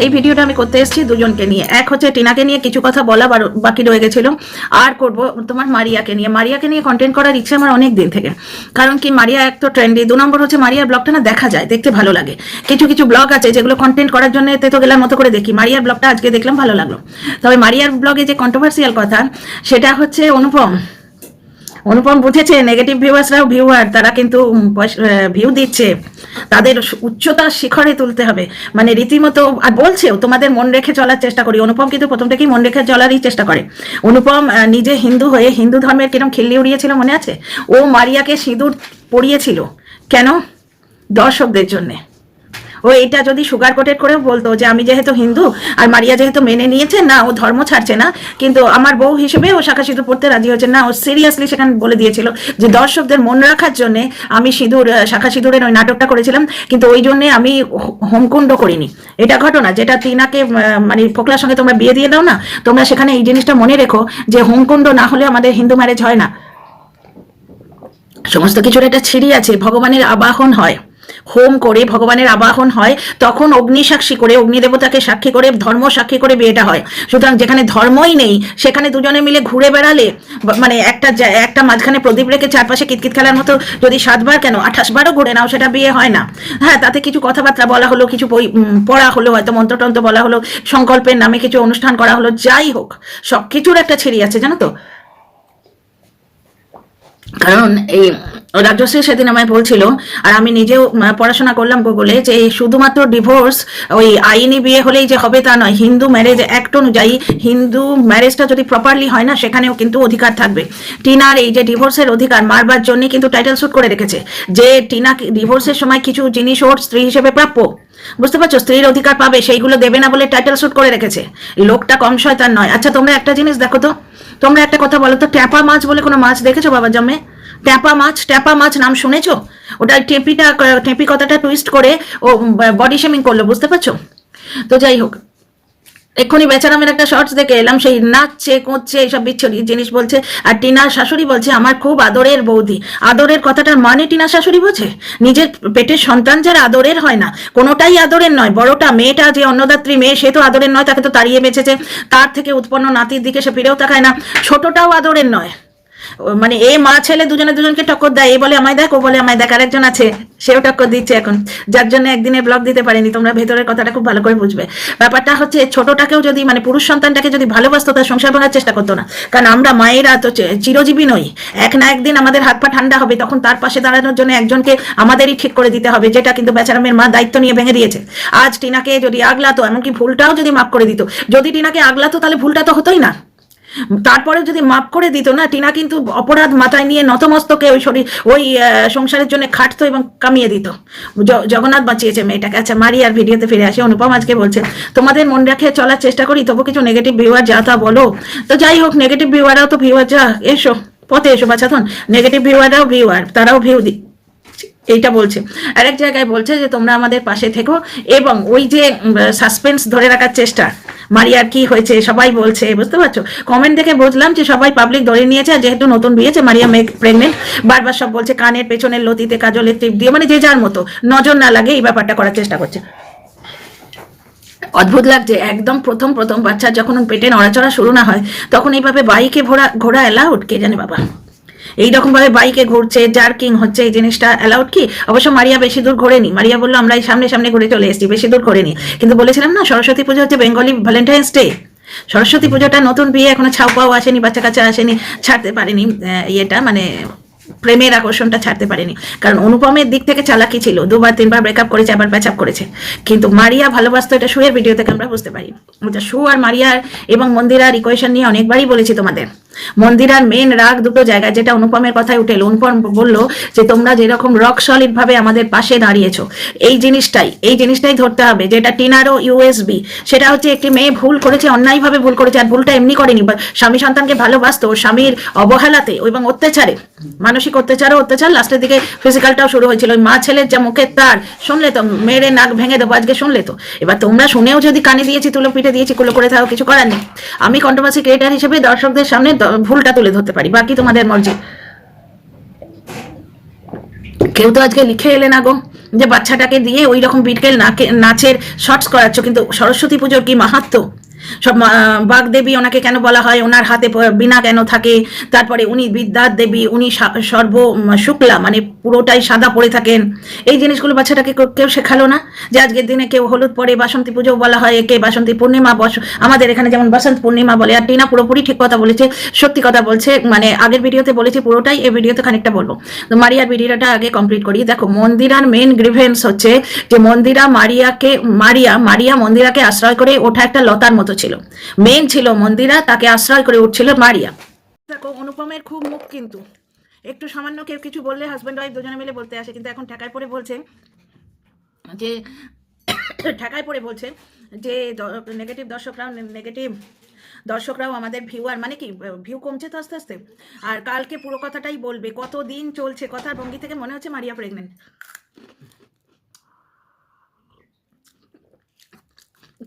এই ভিডিওটা আমি করতে এসেছি দুজনকে নিয়ে। এক হচ্ছে টিনাকে নিয়ে কিছু কথা বলা বাকি রয়ে গেছিল, আর করব তোমার মারিয়াকে নিয়ে কন্টেন্ট করার ইচ্ছে আমার অনেক দিন থেকে। কারণ কি, মারিয়া এক তো ট্রেন্ডি, 2 নম্বর হচ্ছে মারিয়ার ব্লগটা না দেখা যায়, দেখতে ভালো লাগে। কিছু কিছু ব্লগ আছে যেগুলো কন্টেন্ট করার জন্য এতে তো গেলার মতো করে দেখি, মারিয়ার ব্লগটা আজকে দেখলাম ভালো লাগলো। তবে মারিয়ার ব্লগে যে কন্ট্রোভার্সিয়াল কথা সেটা হচ্ছে অনুপম বুঝেছে নেগেটিভ ভিউয়ার্সরাও ভিউয়ার, তারা কিন্তু ভিউ দিচ্ছে, তাদের উচ্চতার শিখরে তুলতে হবে, মানে রীতিমতো। আর বলছেও তোমাদের মন রেখে চলার চেষ্টা করি। অনুপম কিন্তু প্রথম থেকেই মন রেখে চলারই চেষ্টা করে। অনুপম নিজে হিন্দু হয়ে হিন্দু ধর্মের কিরম খিল্লি উড়িয়েছিল মনে আছে? ও মারিয়াকে সিঁদুর পরিয়েছিল কেন? দর্শকদের জন্যে। ও এটা যদি সুগার কোটেড করেও বলতো যে আমি যেহেতু হিন্দু আর মারিয়া যেহেতু মেনে নিয়েছে, না ও ধর্ম ছাড়ছে না, কিন্তু আমার বউ হিসেবে ও শাখা সিঁদুর পড়তে রাজি হচ্ছে না, ও সিরিয়াসলি সেখানে বলে দিয়েছিল যে দর্শকদের মন রাখার জন্যে আমি শাখা সিঁদুরের ওই নাটকটা করেছিলাম, কিন্তু ওই জন্যে আমি হোমকুণ্ড করিনি। এটা ঘটনা যেটা টিনাকে মানে ফোকলার সঙ্গে তোমরা বিয়ে দিয়ে দাও না, তোমরা সেখানে এই জিনিসটা মনে রেখো যে হোমকুণ্ড না হলে আমাদের হিন্দু ম্যারেজ হয় না। সমস্ত কিছুর একটা ছিঁড়ি আছে, ভগবানের আবাহন হয়, হোম করে ভগবানের আবাহন হয়, তখন অগ্নি সাক্ষী করে, অগ্নিদেবতাকে সাক্ষী করে, ধর্ম সাক্ষী করে বিয়েটা হয়। সুতরাং যেখানে ধর্মই নেই সেখানে দুজনে মিলে ঘুরে বেড়ালে, মানে একটা মাঝখানে প্রদীপ রেখে চারপাশে কিতকিত খেলার মতো যদি 7 বার কেন 28 বারও ঘুরে নাও, সেটা বিয়ে হয় না। হ্যাঁ, তাতে কিছু কথাবার্তা বলা হলো, কিছু বই পড়া হলো, হয়তো মন্ত্রতন্ত্র বলা হলো, সংকল্পের নামে কিছু অনুষ্ঠান করা হলো, যাই হোক সব কিছুর একটা ছিঁড়ি আছে জানো তো। কারণ এই রাজশ্রী সেদিন আমায় বলছিল, আর আমি নিজেও পড়াশোনা করলাম গুগলে, যে শুধুমাত্র ডিভোর্স ওই আইনি বিয়ে হলেই যে হবে তা নয়। হিন্দু ম্যারেজ অ্যাক্ট অনুযায়ী হিন্দু ম্যারেজটা যদি প্রপারলি হয় না, সেখানেও কিন্তু অধিকার থাকবে। টিনার এই যে ডিভোর্সের অধিকার মারবার জন্য কিন্তু টাইটেল শুট করে রেখেছে, যে টিনা ডিভোর্সের সময় কিছু জিনিস ওর স্ত্রী হিসেবে প্রাপ্য, বুঝতে পারছো, স্ত্রীর অধিকার পাবে, সেইগুলো দেবে না বলে টাইটেল শুট করে রেখেছে। লোকটা কম শয়তান নয়। আচ্ছা তোমরা একটা জিনিস দেখো তো, তোমরা একটা কথা বলো তো, ট্যাপা মাছ বলে কোনো মাছ দেখেছো বাবা জন্মে? ট্যাপা মাছ নাম শুনেছো? ওটা টেপি কথাটা টুইস্ট করে ও বডি শেমিং করলো, বুঝতে পারছো? তো যাই হোক, এক্ষুনি বেচারামের একটা শর্টস দেখে এলাম, সেই নাচছে কোঁচছে এইসব বিচ্ছরি জিনিস বলছে, আর টিনার শাশুড়ি বলছে আমার খুব আদরের বৌদি। আদরের কথাটার মানে টিনার শাশুড়ি বোঝে? নিজের পেটের সন্তান যারা আদরের হয় না, কোনোটাই আদরের নয়। বড়টা মেয়েটা যে অন্নদাত্রী মেয়ে, সে তো আদরের নয়, তাকে তো তাড়িয়ে বেঁচেছে, তার থেকে উৎপন্ন নাতির দিকে সে ফিরেও তাকায় না। ছোটটাও আদরের নয়। মানে এ মা ছেলে দুজনকে টক্কর দেয়, এ বলে আমায় দেখ, ও বলে আমায় দেখ, আরেকজন আছে সেও টক্কর দিচ্ছে এখন, যার জন্য একদিনে ব্লগ দিতে পারেনি। তোমরা ভেতরের কথাটা খুব ভালো করে বুঝবে। ব্যাপারটা হচ্ছে ছোটটাকেও যদি, মানে পুরুষ সন্তানটাকে যদি ভালোবাসতো, তার সংসার ভাঙার চেষ্টা করতো না। কারণ আমরা মায়েরা তো চিরজীবী নই, এক না একদিন আমাদের হাত পা ঠান্ডা হবে, তখন তার পাশে দাঁড়ানোর জন্য একজনকে আমাদেরই ঠিক করে দিতে হবে, যেটা কিন্তু বেচারামের মা দায়িত্ব নিয়ে ভেঙে দিয়েছে। আজ টিনাকে যদি আগলাতো, এমনকি ভুলটাও যদি মাফ করে দিত, যদি টিনাকে আগলাতো তাহলে ভুলটা তো হতোই না। তারপরে যদি মাফ করে দিত না, টিনা কিন্তু অপরাধ মাথায় নিয়ে নতমস্তকে ওই সংসারের জন্য খাটতো এবং কামিয়ে দিত। জগন্নাথ বাঁচিয়েছে মেয়েটাকে। আচ্ছা মারিয়ার ভিডিওতে ফিরে আসে। অনুপম আজকে বলছে তোমাদের মন রেখে চলার চেষ্টা করি, তবু কিছু নেগেটিভ ভিউয়ার যা তা বলো। তো যাই হোক, নেগেটিভ ভিউয়াররাও তো ভিউয়ার, যা এসো পথে এসো বাছাধন, নেগেটিভ ভিউয়াররাও ভিউয়ার, তারাও ভিউ এইটা বলছে। আরেক জায়গায় বলছে যে তোমরা আমাদের পাশে থেকো, এবং ওই যে সাসপেন্স ধরে রাখার চেষ্টা, মারিয়ার কি হয়েছে সবাই বলছে, বুঝতে পারছো? কমেন্ট দেখে বুঝলাম যে সবাই পাবলিক ধরে নিয়েছে, আর যেহেতু নতুন বিয়েছে, মারিয়া প্রেগনেন্ট, বারবার সব বলছে কানের পেছনের লতিতে কাজলের টিপ দিয়ে, মানে যে যার মতো নজর না লাগে এই ব্যাপারটা করার চেষ্টা করছে। অদ্ভুত লাগছে একদম। প্রথম বাচ্চার যখন পেটে নড়াচড়া শুরু না হয়, তখন এইভাবে বাইকে ঘোরা অ্যালাউড? কে জানে বাবা। এইরকম ভাবে বাইকে ঘুরছে, জার্কিং হচ্ছে, এই জিনিসটা অ্যালাউড কি? অবশ্য মারিয়া বেশি দূর ঘোরেনি। মারিয়া বললো আমরা এই সামনে ঘুরে চলে এসেছি, বেশি দূর ঘোরেনি। কিন্তু বলেছিলাম না, সরস্বতী পুজো হচ্ছে বেঙ্গলি ভ্যালেন্টাইন্স ডে। সরস্বতী পুজোটা নতুন বিয়ে, এখনো ছাউ পাও আসেনি, বাচ্চা কাচ্চা আসেনি, ছাড়তে পারেনি ইয়েটা, মানে প্রেমের আকর্ষণটা ছাড়তে পারেনি। কারণ অনুপমের দিক থেকে চালাকি ছিল, 2-3 বার ব্রেকআপ করেছে, আবার প্যাচ আপ করেছে। কিন্তু মারিয়া ভালোবাসতো, এটা শুয়ের ভিডিও থেকে আমরা বুঝতে পারি। শু আর মারিয়ার এবং মন্দিরার ইকুয়েশন নিয়ে অনেকবারই বলেছি তোমাদের। মন্দিরার মেন রাগ দুটো জায়গায়, যেটা অনুপমের কথায় উঠে এলো। অনুপম বললো যে তোমরা যেরকম রক সলিড ভাবে আমাদের পাশে দাঁড়িয়েছো, এই জিনিসটাই ধরতে হবে, যেটা টিনারও ইউএসবি। সেটা হচ্ছে একটি মেয়ে ভুল করেছে, অন্যায়ভাবে ভুল করেছে, আর ভুলটা এমনি করেনি, স্বামী সন্তানকে ভালোবাসতো, স্বামীর অবহেলাতে এবং অত্যাচারে, মানসিক অত্যাচার, লাস্টের দিকে ফিজিক্যালটাও শুরু হয়েছিল। ওই মা ছেলের যা মুখের তার শুনলে তো মেরে নাক ভেঙে দেবো আজকে, শুনলে তো। এবার তোমরা শুনেও যদি কানে দিয়েছি, তুলো পিঠে দিয়েছি, কুলো করে থাকো, কিছু করার নেই। আমি কন্ট্রোভার্সি ক্রিয়েটার হিসেবে দর্শকদের সামনে ভুলটা তুলে ধরতে পারি, বাকি তোমাদের মর্জি। কেউ তো আজকে লিখে এলে না গো যে বাচ্চাটাকে দিয়ে ওই রকম বিটকেল নাচের শর্টস করাচ্ছ, কিন্তু সরস্বতী পুজোর কি মাহাত্ম্য, সব বাগদেবী ওনাকে কেন বলা হয়, ওনার হাতে বিনা কেন থাকে, তারপরে উনি বিদ্যার দেবী, উনি সর্ব শুক্লা মানে পুরোটাই সাদা পরে থাকেন। এই জিনিসগুলো বাচ্চাটাকে কেউ শেখালো না? যে আজকের দিনে কেউ হলুদ পরে বাসন্তী পুজো বলা হয়, একে বাসন্তী পূর্ণিমা, আমাদের এখানে যেমন বসন্ত পূর্ণিমা বলে। আর টিনা পুরোপুরি ঠিক কথা বলেছে, সত্যি কথা বলছে, মানে আগের ভিডিওতে বলেছি পুরোটাই, এই ভিডিওতে খানিকটা বলবো। তো মারিয়ার ভিডিওটা আগে কমপ্লিট করি। দেখো, মন্দিরার মেন গ্রিভেন্স হচ্ছে যে মারিয়া মন্দিরাকে আশ্রয় করে ওঠা একটা লতার মতো ছিল। মেন ছিল মন্দিরা, তাকে আশ্রয় করে উঠছিল মারিয়া। দেখো, অনুপমের খুব মুখ, কিন্তু একটু সামান্য কেউ কিছু বললে হাজব্যান্ড ওয়াইফ দুজনে মিলে বলতে আসে, কিন্তু এখন ঠেকায় পড়ে বলছে যে দর্শকরাও আমাদের ভিউয়ার, মানে কি ভিউ কমছে তো আস্তে আস্তে। আর কালকে পুরো কথাটাই বলবে, কতদিন চলছে, কথার ভঙ্গি থেকে মনে হচ্ছে মারিয়া প্রেগনেন্ট।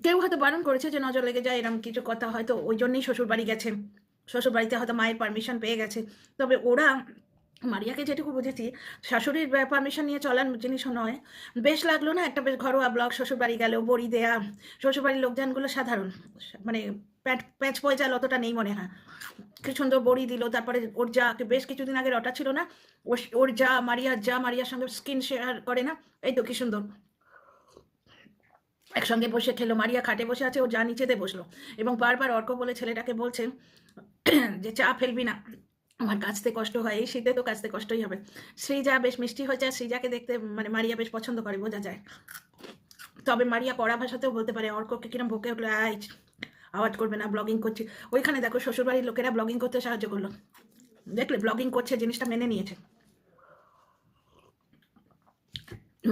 কেউ হয়তো বারণ করেছে যে নজর লেগে যায় এরকম কিছু কথা, হয়তো ওই জন্যই শ্বশুরবাড়ি গেছে, শ্বশুরবাড়িতে হয়তো মায়ের পারমিশন পেয়ে গেছে। তবে ওরা, মারিয়াকে যেটুকু বুঝেছি, শাশুড়ির পারমিশন নিয়ে চলার জিনিসও নয়। বেশ লাগলো না, একটা বেশ ঘরোয়া ব্লগ, শ্বশুরবাড়ি গেল, বড়ি দেয়া, শ্বশুরবাড়ির লোকজনগুলো সাধারণ, মানে প্যাঁচ পয়জাল অতটা নেই মনে হয়। কি সুন্দর বড়ি দিল। তারপরে ওর যা, বেশ কিছুদিন আগে রটা ছিল না, ওর যা মারিয়ার সঙ্গে স্কিন শেয়ার করে না, এই তো কি সুন্দর একসঙ্গে বসে খেলো। মারিয়া খাটে বসে আছে, ও যা নিচেতে বসলো, এবং বারবার অর্ক বলে ছেলেটাকে বলছে যে চা ফেলবি না, আমার কাচতে কষ্ট হয়, এই শীতে তো কাচতে কষ্টই হবে। শ্রীজা বেশ মিষ্টি হয়েছে, আর শ্রীজাকে দেখতে মানে মারিয়া বেশ পছন্দ করে, বোঝা যায়। তবে মারিয়া কড়া ভাষাতেও বলতে পারে, অর্ককে কিরম বকে উঠলো, আওয়াজ করবে না, ব্লগিং করছি। ওইখানে দেখো শ্বশুরবাড়ির লোকেরা ব্লগিং করতে সাহায্য করলো, দেখলে ব্লগিং করছে, জিনিসটা মেনে নিয়েছে।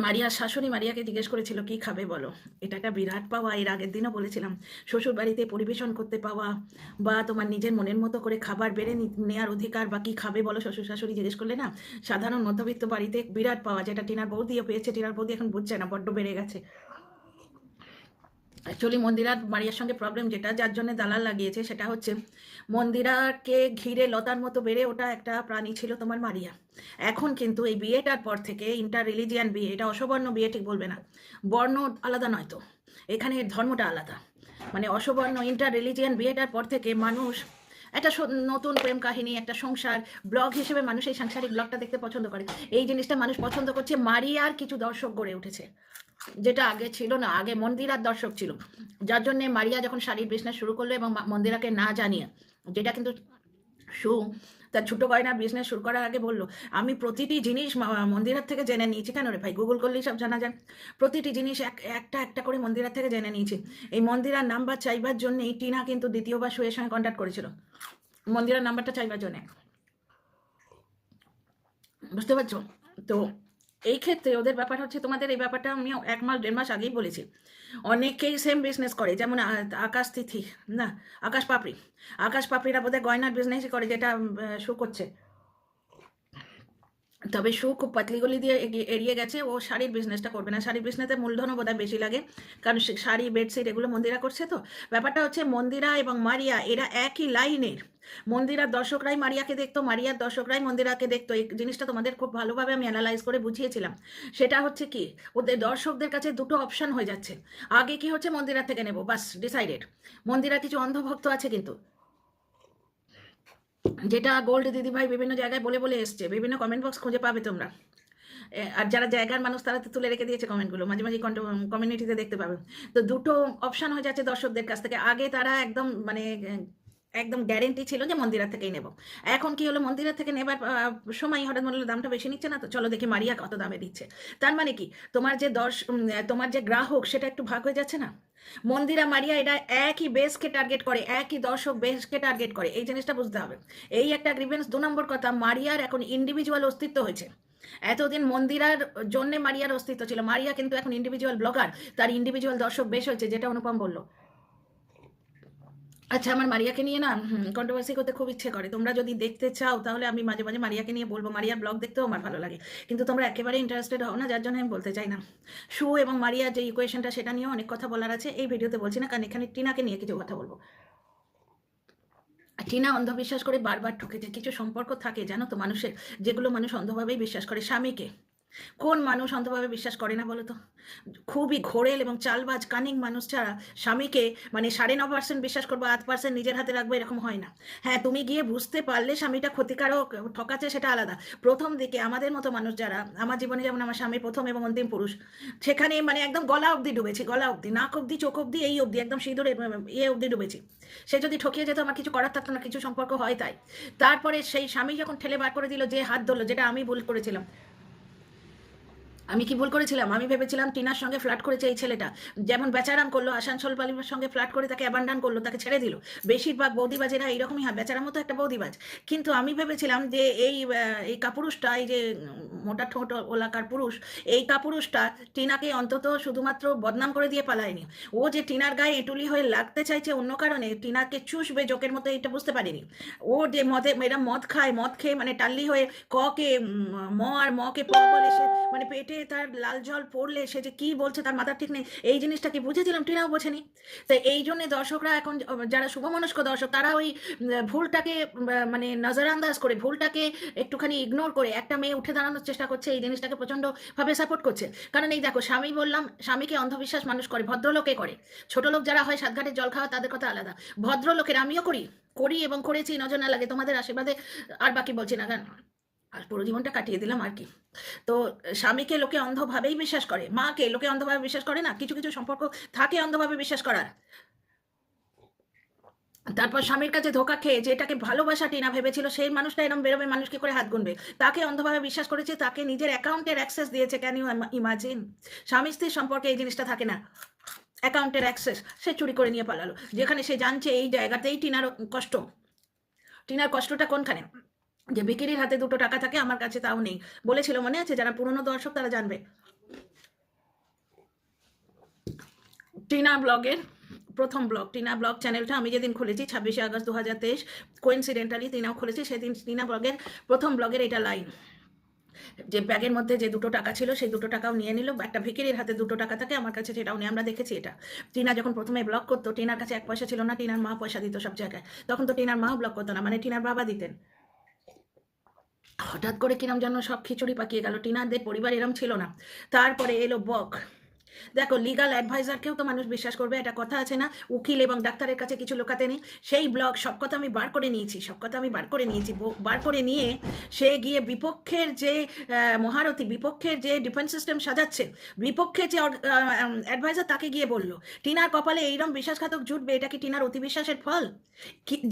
মারিয়ার শাশুড়ি মারিয়াকে জিজ্ঞেস করেছিল কি খাবে বলো, এটা একটা বিরাট পাওয়া। এর আগের দিনও বলেছিলাম, শ্বশুর বাড়িতে পরিবেশন করতে পাওয়া, বা তোমার নিজের মনের মতো করে খাবার বেড়ে নেওয়ার অধিকার, বা কি খাবে বলো শ্বশুর শাশুড়ি জিজ্ঞেস করলে না, সাধারণ মধ্যবিত্ত বাড়িতে বিরাট পাওয়া, যেটা টিনার বৌদিও পেয়েছে। টিনার বৌদি এখন বুঝছে না, বড্ড বেড়ে গেছে। অ্যাকচুয়ালি মন্দিরার মারিয়ার সঙ্গে প্রবলেম যেটা, যার জন্য দালাল লাগিয়েছে, সেটা হচ্ছে মন্দিরাকে ঘিরে লতার মতো বেড়ে ওটা একটা প্রাণী ছিল তোমার মারিয়া। এখন কিন্তু এই বিয়েটার পর থেকে, ইন্টার রিলিজিয়ান বিয়ে, এটা অসবর্ণ বিয়ে ঠিক বলবে না, বর্ণ আলাদা নয় তো, এখানে ধর্মটা আলাদা, মানে অসবর্ণ ইন্টার রিলিজিয়ান বিয়েটার পর থেকে মানুষ একটা নতুন প্রেম কাহিনী, একটা সংসার ব্লগ হিসেবে মানুষ এই সাংসারিক ব্লগটা দেখতে পছন্দ করে। এই জিনিসটা মানুষ পছন্দ করছে, মারিয়ার কিছু দর্শক গড়ে উঠেছে, যেটা আগে ছিল না। আগে মন্দিরার দর্শক ছিল, যার জন্য মারিয়া যখন শাড়ির বিজনেস শুরু করলো এবং মন্দিরাকে না জানিয়ে, যেটা কিন্তু তার ছোটো গয়নার বিজনেস শুরু করার আগে বললো, আমি প্রতিটি জিনিস মন্দিরার থেকে জেনে নিয়েছি। কেন রে ভাই, গুগল করলেই সব জানা যায়। প্রতিটি জিনিস একটা একটা করে মন্দিরার থেকে জেনে নিয়েছি। এই মন্দিরার নাম্বার চাইবার জন্যই টিনা কিন্তু দ্বিতীয়বার শুয়ের সঙ্গে কন্ট্যাক্ট করেছিল, মন্দিরার নাম্বারটা চাইবার জন্যে, বুঝতে পারছো তো। এই ক্ষেত্রে ওদের ব্যাপার হচ্ছে, তোমাদের এই ব্যাপারটা আমি 1 মাস 1.5 মাস আগেই বলেছি। অনেকেই সেম বিজনেস করে, যেমন আকাশ তিথি, না আকাশ পাপড়িরা বোধহয় গয়নার বিজনেসই করে, যেটা শো করছে। তবে শু খুব পাতলিগুলি দিয়ে এড়িয়ে গেছে, ও শাড়ির বিজনেসটা করবে না। শাড়ির বিজনেসে মূলধনও বোধহয় বেশি লাগে, কারণ শাড়ি বেডশিট এগুলো মন্দিরা করছে। তো ব্যাপারটা হচ্ছে, মন্দিরা এবং মারিয়া এরা একই লাইনের। মন্দিরার দর্শকরাই মারিয়াকে দেখতো, মারিয়ার দর্শকরাই মন্দিরাকে দেখতো। এই জিনিসটা তোমাদের খুব ভালোভাবে আমি অ্যানালাইজ করে বুঝিয়েছিলাম। সেটা হচ্ছে কি, ওদের দর্শকদের কাছে দুটো অপশান হয়ে যাচ্ছে। আগে কি হচ্ছে, মন্দিরা থেকে নেবো, বাস ডিসাইডেড। মন্দিরা কিছু অন্ধভক্ত আছে কিন্তু, যেটা গোল্ড দিদিভাই বিভিন্ন জায়গায় বলে বলে এসছে, বিভিন্ন কমেন্ট বক্স খুঁজে পাবে তোমরা। আর যারা জায়গার মানুষ তারা তো তুলে রেখে দিয়েছে কমেন্টগুলো, মাঝে মাঝে কমিউনিটিতে দেখতে পাবে। তো দুটো অপশান হয়ে যাচ্ছে দর্শকদের কাছ থেকে। আগে তারা একদম মানে একদম গ্যারেন্টি ছিল যে মন্দিরা থেকেই নেব। এখন কি হলো, মন্দিরা থেকে নেবার সময় হঠাৎ মনে হলো দামটা বেশি নিচ্ছে না, তো চলো দেখি মারিয়া কত দামে দিচ্ছে। তার মানে কি, তোমার যে গ্রাহক সেটা একটু ভাগ হয়ে যাচ্ছে না। মন্দিরা মারিয়া এটা একই বেসকে টার্গেট করে, একই দর্শক বেসকে টার্গেট করে, এই জিনিসটা বুঝতে হবে। এই একটা গ্রিভেন্স। 2 নম্বর কথা, মারিয়ার এখন ইন্ডিভিজুয়াল অস্তিত্ব হয়েছে। এতদিন মন্দিরার জন্য মারিয়ার অস্তিত্ব ছিল, মারিয়া কিন্তু এখন ইন্ডিভিজুয়াল ব্লগার, তার ইন্ডিভিজুয়াল দর্শক বেশ হয়েছে, যেটা অনুপম বললো। আচ্ছা, আমার মারিয়াকে নিয়ে না কন্ট্রোভার্সি করতে খুব ইচ্ছে করে। তোমরা যদি দেখতে চাও তাহলে আমি মাঝে মাঝে মারিয়াকে নিয়ে বলবো, মারিয়ার ব্লগ দেখতেও আমার ভালো লাগে, কিন্তু তোমরা একেবারে ইন্টারেস্টেড হও না, যার জন্য আমি বলতে চাই না। শু এবং মারিয়ার যে ইকুয়েশনটা, সেটা নিয়েও অনেক কথা বলার আছে, এই ভিডিওতে বলছি না, কারণ এখানে টিনাকে নিয়ে কিছু কথা বলবো। টিনা অন্ধবিশ্বাস করে বারবার ঠকেছে। কিছু সম্পর্ক থাকে জানো তো মানুষের, যেগুলো মানুষ অন্ধভাবেই বিশ্বাস করে। স্বামীকে কোন মানুষ অন্ধভাবে বিশ্বাস করে না বলো তো? খুবই ঘোরেল এবং চালবাজ কানিং মানুষ ছাড়া স্বামীকে মানে 9.5% বিশ্বাস করবো, 8% নিজের হাতে রাখবো, এরকম হয় না। হ্যাঁ, তুমি গিয়ে বুঝতে পারলে স্বামীটা ক্ষতিকারক ঠকাচ্ছে, সেটা আলাদা। প্রথম দিকে আমাদের মতো মানুষ যারা, আমার জীবনে যেমন আমার স্বামী প্রথম এবং অন্তিম পুরুষ, সেখানে মানে একদম গলা অবধি ডুবেছি, গলা অবধি, নাক অবধি, চোখ অবধি, এই অবধি, একদম সিঁদুরে অবধি ডুবেছি। সে যদি ঠকিয়ে যেত আমার কিছু করার থাকতো না, কিছু সম্পর্ক হয় তাই। তারপরে সেই স্বামী যখন ঠেলে বার করে দিল, যে হাত ধরলো, যেটা আমি ভুল করেছিলাম। আমি কি ভুল করেছিলাম? আমি ভেবেছিলাম টিনার সঙ্গে ফ্লার্ট করেছে এই ছেলেটা, যেমন বেচারাম করলো, আসানসোল বালিমের সঙ্গে ফ্লার্ট করে তাকে অ্যাবান্ডান করলো, তাকে ছেড়ে দিল। বেশিরভাগ বৌদিবাজেরা এইরকমই হয়, বেচারার মতো একটা বৌদিবাজ। কিন্তু আমি ভেবেছিলাম যে এই কাপুরুষটা, এই যে মোটা ঠোঁট ওলাকার পুরুষ, এই কাপুরুষটা টিনাকে অন্তত শুধুমাত্র বদনাম করে দিয়ে পালায়নি। ও যে টিনার গায়ে এঁটুলি হয়ে লাগতে চাইছে অন্য কারণে, টিনাকে চুষবে জোকের মতো, এটা বুঝতে পারিনি। ও যে এরা মদ খায়, মদ খেয়ে মানে টাল্লি হয়ে ককে ম আর মকে প বলে, সে মানে পেটে তার লাল জল পড়লে সে যে কি বলছে তার মাথা ঠিক নেই, এই জিনিসটা কি বুঝেছিলাম, টিনাও বোঝেনি। তাই এই জন্য দর্শকরা এখন, যারা শুভমনস্ক দর্শক, তারা ওই ভুলটাকে মানে নজরান্দাজ করে, ভুলটাকে একটুখানি ইগনোর করে একটা মেয়ে উঠে দাঁড়ানোর চেষ্টা করছে, এই জিনিসটাকে প্রচন্ডভাবে সাপোর্ট করছে। কারণ এই দেখো, স্বামী বললাম, স্বামীকে অন্ধবিশ্বাস মানুষ করে, ভদ্রলোকে করে। ছোট লোক যারা হয়, সাতঘাটের জল খাওয়া, তাদের কথা আলাদা। ভদ্রলোকের আমিও করি, করি এবং করেছি, নজর না লাগে তোমাদের আশীর্বাদে। আর বাকি বলছি না, কেন আর পুরো জীবনটা কাটিয়ে দিলাম আর কি। তো স্বামীকে লোকে অন্ধভাবেই বিশ্বাস করে, মাকে লোকে অন্ধভাবে বিশ্বাস করে না, কিছু কিছু সম্পর্ক থাকে অন্ধভাবে বিশ্বাস করার। তারপর স্বামীর কাছে ধোকা খেয়ে, যেটাকে ভালোবাসা টিনা ভেবেছিল, সেই মানুষটা এরকম বেরোবে, মানুষ কি করে হাত গুনবে, তাকে অন্ধভাবে বিশ্বাস করেছে, তাকে নিজের অ্যাকাউন্টের অ্যাক্সেস দিয়েছে। Can you imagine? স্বামী স্ত্রীর সম্পর্কে এই জিনিসটা থাকে না, অ্যাকাউন্টের অ্যাক্সেস সে চুরি করে নিয়ে পালালো, যেখানে সে জানছে এই জায়গাতেই টিনার কষ্ট। টিনার কষ্টটা কোনখানে? যে বিকিরির হাতে 2 টাকা থাকে, আমার কাছে তাও নেই। বলেছিল, মনে আছে? যারা পুরনো দর্শক তারা জানবে। টিনা ব্লগের প্রথম ব্লগ, টিনা ব্লগ চ্যানেলটা আমি যেদিন খুলেছি 26শে আগস্ট 2023, কোইন্সিডেন্টালি টিনাও খুলেছি, সেদিন টিনা ব্লগের প্রথম ব্লগের এটা লাইন, যে ব্যাগের মধ্যে যে 2 টাকা ছিল, সেই 2 টাকাও নিয়ে নিল। একটা ভিকিরির হাতে 2 টাকা থাকে, আমার কাছে সেটাও নেই। আমরা দেখেছি এটা। টিনা যখন প্রথমে ব্লগ করতো, টিনার কাছে 1 পয়সা ছিল না, টিনার মা পয়সা দিত সব জায়গায়। তখন তো টিনার মাও ব্লগ করতো না, মানে টিনার বাবা দিতেন। হঠাৎ করে কিরম যেন সব খিচুড়ি পাকিয়ে গেল, টিনাদের পরিবার এরম ছিল না। তারপরে এলো বক। দেখো, লিগাল অ্যাডভাইজারকেও তো মানুষ বিশ্বাস করবে, একটা কথা আছে না, উকিল এবং ডাক্তারের কাছে কিছু লোকাতে নেই। সেই ব্লগ সব কথা আমি বার করে নিয়েছি, সব কথা আমি বার করে নিয়েছি। বার করে নিয়ে সে গিয়ে বিপক্ষের যে মহারথী, বিপক্ষের যে ডিফেন্স সিস্টেম সাজাচ্ছে, বিপক্ষের যে অ্যাডভাইজার, তাকে গিয়ে বললো টিনার কপালে এইরকম বিশ্বাসঘাতক জুটবে, এটা কি টিনার অতি বিশ্বাসের ফল?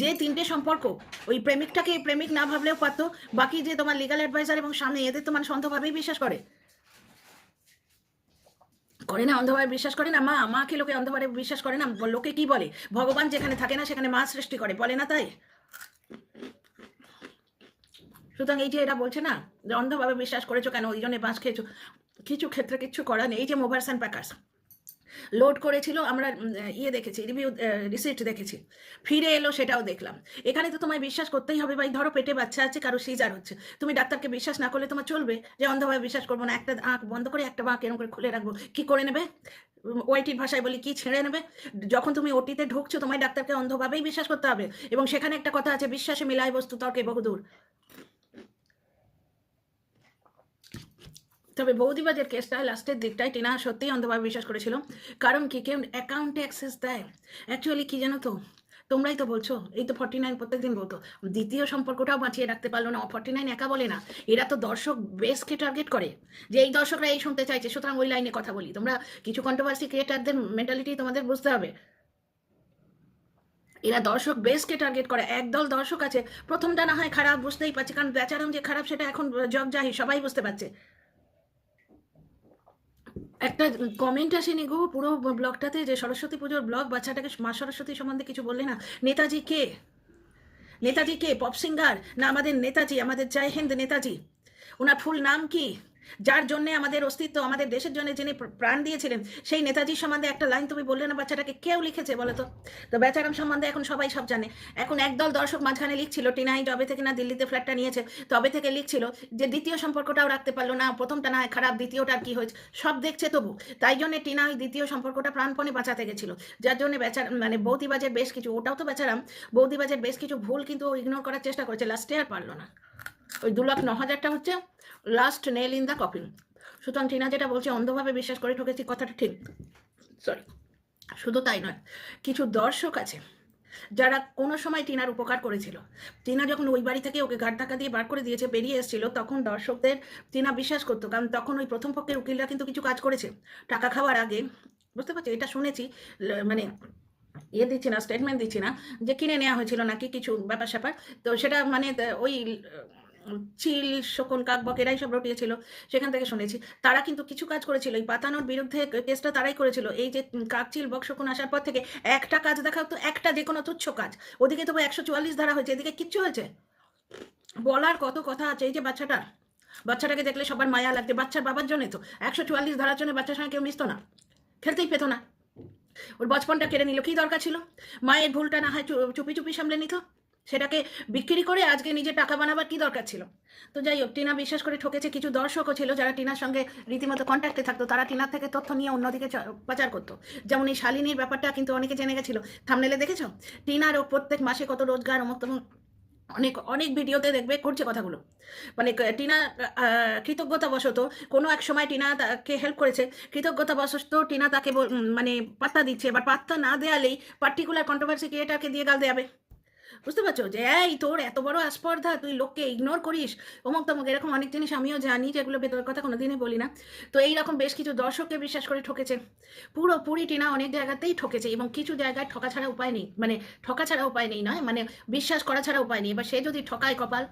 যে 3টে সম্পর্ক, ওই প্রেমিকটাকে প্রেমিক না ভাবলেও পারতো, বাকি যে তোমার লিগাল অ্যাডভাইজার এবং সামনে, এদের তো মানুষ অন্ধভাবেই বিশ্বাস করে না, অন্ধভাবে বিশ্বাস করে না। মাকে লোকে অন্ধভাবে বিশ্বাস করে না। লোকে কি বলে, ভগবান যেখানে থাকে না সেখানে মা সৃষ্টি করে, বলে না তাই? সুতরাং এই যে এরা বলছে না যে অন্ধভাবে বিশ্বাস করেছো কেন, ওই জন্য বাঁশ খেয়েছো, কিছু ক্ষেত্রে কিচ্ছু করার নেই। এই যে মোভার্স অ্যান্ড প্যাকার্স লোড করেছিল, আমরা দেখেছি, রিভিউ রিসিপ্ট দেখেছি, ফিরে এলো, সেটাও দেখলাম। এখানে তো তোমায় বিশ্বাস করতেই হবে ভাই। ধরো পেটে বাচ্চা আছে, কারো সিজার হচ্ছে, তুমি ডাক্তারকে বিশ্বাস না করলে তোমার চলবে যে অন্ধভাবে বিশ্বাস করবো না, একটা আঁখ বন্ধ করে একটা বাঁক এরকম করে খুলে রাখবো, কি করে নেবে? ওআইটির ভাষায় বলি, কি ছেড়ে নেবে? যখন তুমি ওটিতে ঢুকছো, তোমায় ডাক্তারকে অন্ধভাবেই বিশ্বাস করতে হবে। এবং সেখানে একটা কথা আছে, বিশ্বাসে মিলায় বস্তু তর্কে বহুদূর। তবে বৌদিবাজের কেসটা লাস্টের দিকটায় টিনা সত্যিই অন্ধভাবে বিশ্বাস করেছিল। কারণ কি, কেউ অ্যাকাউন্টে অ্যাক্সেস দেয়। অ্যাকচুয়ালি কি জানো তো, তোমরাই তো বলছো, এই তো 49 প্রত্যেকদিন বলতো, দ্বিতীয় সম্পর্কটাও বাঁচিয়ে রাখতে পারলো না। 49 একা বলে না, এরা তো দর্শক বেসকে টার্গেট করে, যে এই দর্শকরা এই শুনতে চাইছে, সুতরাং ওই লাইনে কথা বলি। তোমরা কিছু কন্ট্রোভার্সি ক্রিয়েটারদের মেন্টালিটি তোমাদের বুঝতে হবে। এরা দর্শক বেসকে টার্গেট করে। একদল দর্শক আছে, প্রথমটা না হয় খারাপ, বুঝতেই পারছে, কারণ বেচারাম যে খারাপ সেটা এখন জগ জাহির, সবাই বুঝতে পারছে। একটা কমেন্ট আসেনি গো পুরো ব্লগটাতে, যে সরস্বতী পুজোর ব্লগ, বাচ্চাটাকে মা সরস্বতী সম্বন্ধে কিছু বললে না। নেতাজি কে? নেতাজি কে? পপ সিঙ্গার না আমাদের নেতাজি, আমাদের জয় হিন্দ নেতাজি? ওনার ফুল নাম কি? যার জন্য আমাদের অস্তিত্ব, আমাদের দেশের জন্য যিনি প্রাণ দিয়েছিলেন, সেই নেতাজির সম্বন্ধে একটা লাইন তুমি বললে না। বাচ্চাটাকে কেউ লিখেছে বলো তো? তো বেচারাম সম্বন্ধে এখন সবাই সব জানে। এখন একদল দর্শক মাঝখানে লিখছিল, টিনাই যবে থেকে না দিল্লিতে ফ্ল্যাটটা নিয়েছে তবে থেকে লিখছিল যে দ্বিতীয় সম্পর্কটাও রাখতে পারলো না, প্রথমটা না হয় খারাপ, দ্বিতীয়টার কি হয়েছে সব দেখছে তবু। তাই জন্য টিনা ওই দ্বিতীয় সম্পর্কটা প্রাণপণে বাঁচাতে গেছিল, যার জন্য বেচার মানে বৌদিবাজের বেশ কিছু, ওটাও তো বেচারাম, বৌদিবাজের বেশ কিছু ভুল কিন্তু ইগনোর করার চেষ্টা করেছে, লাস্টে আর পারলো না। ওই 2,09,000টা হচ্ছে last nail in the coffin. সুতরাং টিনা যেটা বলছে অন্ধভাবে বিশ্বাস করে ঠকেছি, কথাটা ঠিক। সরি, শুধু তাই নয়, কিছু দর্শক আছে যারা কোনো সময় টিনার উপকার করেছিল। টিনা যখন ওই বাড়ি থেকে ওকে গাড় ধাক্কা দিয়ে বার করে দিয়েছে, বেরিয়ে এসেছিল, তখন দর্শকদের টিনা বিশ্বাস করতো, কারণ তখন ওই প্রথম পক্ষের উকিলরা কিন্তু কিছু কাজ করেছে টাকা খাওয়ার আগে। বুঝতে পারছি, এটা শুনেছি, মানে দিচ্ছি না, স্টেটমেন্ট দিচ্ছি না, যে কিনে নেওয়া হয়েছিল নাকি কিছু ব্যাপার স্যাপার। তো সেটা মানে ওই চিল শকুন কাকবক এরাই সব রটিয়েছিল, সেখান থেকে শুনেছি। তারা কিন্তু কিছু কাজ করেছিল, এই পাতানোর বিরুদ্ধে কেসটা তারাই করেছিল। এই যে কাকচিল বক শকুন আসার পর থেকে একটা কাজ দেখাও তো, একটা যে কোনো তুচ্ছ কাজ, ওদিকে তবু 144 ধারা হয়েছে, এদিকে কিচ্ছু হয়েছে। বলার কত কথা আছে। এই যে বাচ্চাটাকে দেখলে সবার মায়া লাগছে, বাচ্চার বাবার জন্য তো 144 ধারার জন্য বাচ্চার সঙ্গে কেউ মিশতো না, খেলতেই পেতো না। ওর বচপনটা কেড়ে নিল, কি দরকার ছিল? মায়ের ভুলটা না হয় চুপি চুপি সামলে নিত, সেটাকে বিক্রি করে আজকে নিজে টাকা বানাবার কি দরকার ছিল? তো যাই হোক, টিনা বিশ্বাস করে ঠকেছে। কিছু দর্শকও ছিল যারা টিনার সঙ্গে রীতিমতো কন্ট্যাক্টে থাকতো, তারা টিনার থেকে তথ্য নিয়ে অন্যদিকে পাচার করতো। যেমন এই শালিনীর ব্যাপারটা কিন্তু অনেকে জেনে গেছিল, থামনেলে দেখেছো টিনার ও প্রত্যেক মাসে কত রোজগার, অমুক তমুক, অনেক অনেক ভিডিওতে দেখবে করছে কথাগুলো। মানে টিনা কৃতজ্ঞতাবশত কোনো এক সময় টিনা তাকে হেল্প করেছে, কৃতজ্ঞতাবশত টিনা তাকে মানে পাত্তা দিচ্ছে, এবার পাত্তা না দেয়ালেই পার্টিকুলার কন্ট্রোভার্সি ক্রিয়েটারকে দিয়ে গাল দেয়াবে। বুঝতে পারছো যে এই তোর এত বড় আস্পর্ধা, তুই লোককে ইগনোর করিস, অমুক তমুক, এরকম অনেক জিনিস আমিও জানি, যেগুলো ভেতরের কথা কোনোদিনই বলি না। তো এইরকম বেশ কিছু দর্শককে বিশ্বাস করে ঠকেছে। পুরোপুরি টিনা অনেক জায়গাতেই ঠকেছে, এবং কিছু জায়গায় ঠকা ছাড়া উপায় নেই, মানে ঠকা ছাড়া উপায় নেই নয়, মানে বিশ্বাস করা ছাড়া উপায় নেই। এবার সে যদি ঠকায় কপাল,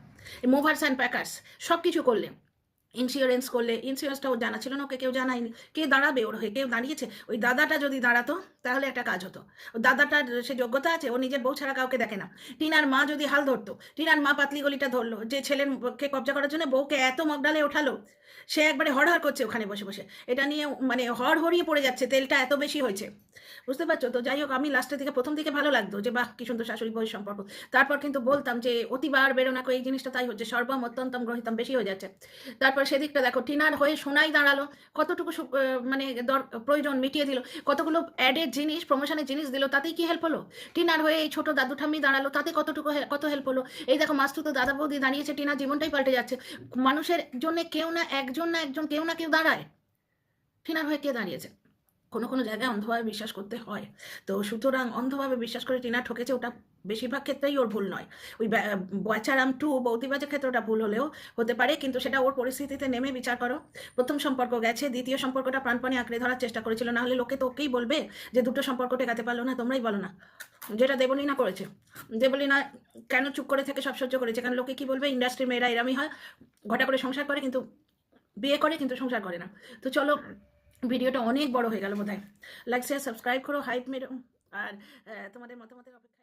মুভার্স অ্যান্ড প্যাকার্স সব কিছু করলে, ইন্স্যুরেন্স করলে, ইন্স্যুরেন্সটাও জানা ছিল না, ওকে কেউ জানায়নি, কে দাঁড়াবে ওর হয়ে? কেউ দাঁড়িয়েছে? ওই দাদাটা যদি দাঁড়াতো তাহলে একটা কাজ হতো। ও দাদাটার সে যোগ্যতা আছে, ও নিজের বউ ছাড়া কাউকে দেখে না। টিনার মা যদি হাল ধরতো, টিনার মা পাতলি গলিটা ধরলো, যে ছেলেকে কবজা করার জন্য বউকে এত মগডালে ওঠালো, সে একবারে হড়হড় করছে ওখানে বসে বসে, এটা নিয়ে মানে হড়হড়িয়ে পড়ে যাচ্ছে, তেলটা এত বেশি হয়েছে। বুঝতে পারছো তো? যাই হোক, আমি লাস্টের দিকে প্রথম দিকে ভালো লাগতো যে বাহ কি সুন্দর শাশুড়ি বউয়ের সম্পর্ক, তারপর কিন্তু বলতাম যে অতিবার বেরোনাকো, এই জিনিসটা তাই হচ্ছে, সর্বম অত্যন্তম গ্রহিতম বেশি হয়ে যাচ্ছে। তারপর সেদিকটা দেখো, টিনার হয়ে সোনাই দাঁড়ালো, কতটুকু মানে প্রয়োজন মিটিয়ে দিল, কতগুলো অ্যাডেড জিনিস, প্রমোশনের জিনিস দিল, তাতেই কি হেল্প হলো? টিনার হয়ে এই ছোট দাদু ঠাম্মি দাঁড়ালো, তাতে কতটুকু কত হেল্প হলো? এই দেখো মাস্তুতো দাদা বৌদি দাঁড়িয়েছে, টিনার জীবনটাই পাল্টে যাচ্ছে। মানুষের জন্য কেউ না একজন কেউ না কেউ দাঁড়ায়। টিনার হয়ে কে দাঁড়িয়েছে? কোনো কোনো জায়গায় অন্ধভাবে বিশ্বাস করতে হয়। তো সুতরাং অন্ধভাবে বিশ্বাস করে টিনা ঠকেছে, ওটা বেশিরভাগ ক্ষেত্রেই ওর ভুল নয়। ওই বেচারাম টু বৌদিবাজের ক্ষেত্রে ওটা ভুল হলেও হতে পারে, কিন্তু সেটা ওর পরিস্থিতিতে নেমে বিচার করো। প্রথম সম্পর্ক গেছে, দ্বিতীয় সম্পর্কটা প্রাণপণে আঁকড়ে ধরার চেষ্টা করেছিল, না হলে লোকে তো ওকেই বলবে যে দুটো সম্পর্ক টেকাতে পারলো না। তোমরাই বলো না, যেটা দেবলীনা করেছে। দেবলীনা কেন চুপ করে থেকে সব সহ্য করেছে? কারণ লোকে কি বলবে, ইন্ডাস্ট্রি মেয়েরা এরামই হয়, ঘটা করে সংসার করে, কিন্তু বিয়ে করে কিন্তু সংসার করে না। তো চলো, ভিডিওটা অনেক বড় হয়ে গেল বোধহয়। লাইক শেয়ার সাবস্ক্রাইব করো, হাইপ মেরো, আর তোমাদের মতামতের অপেক্ষায়।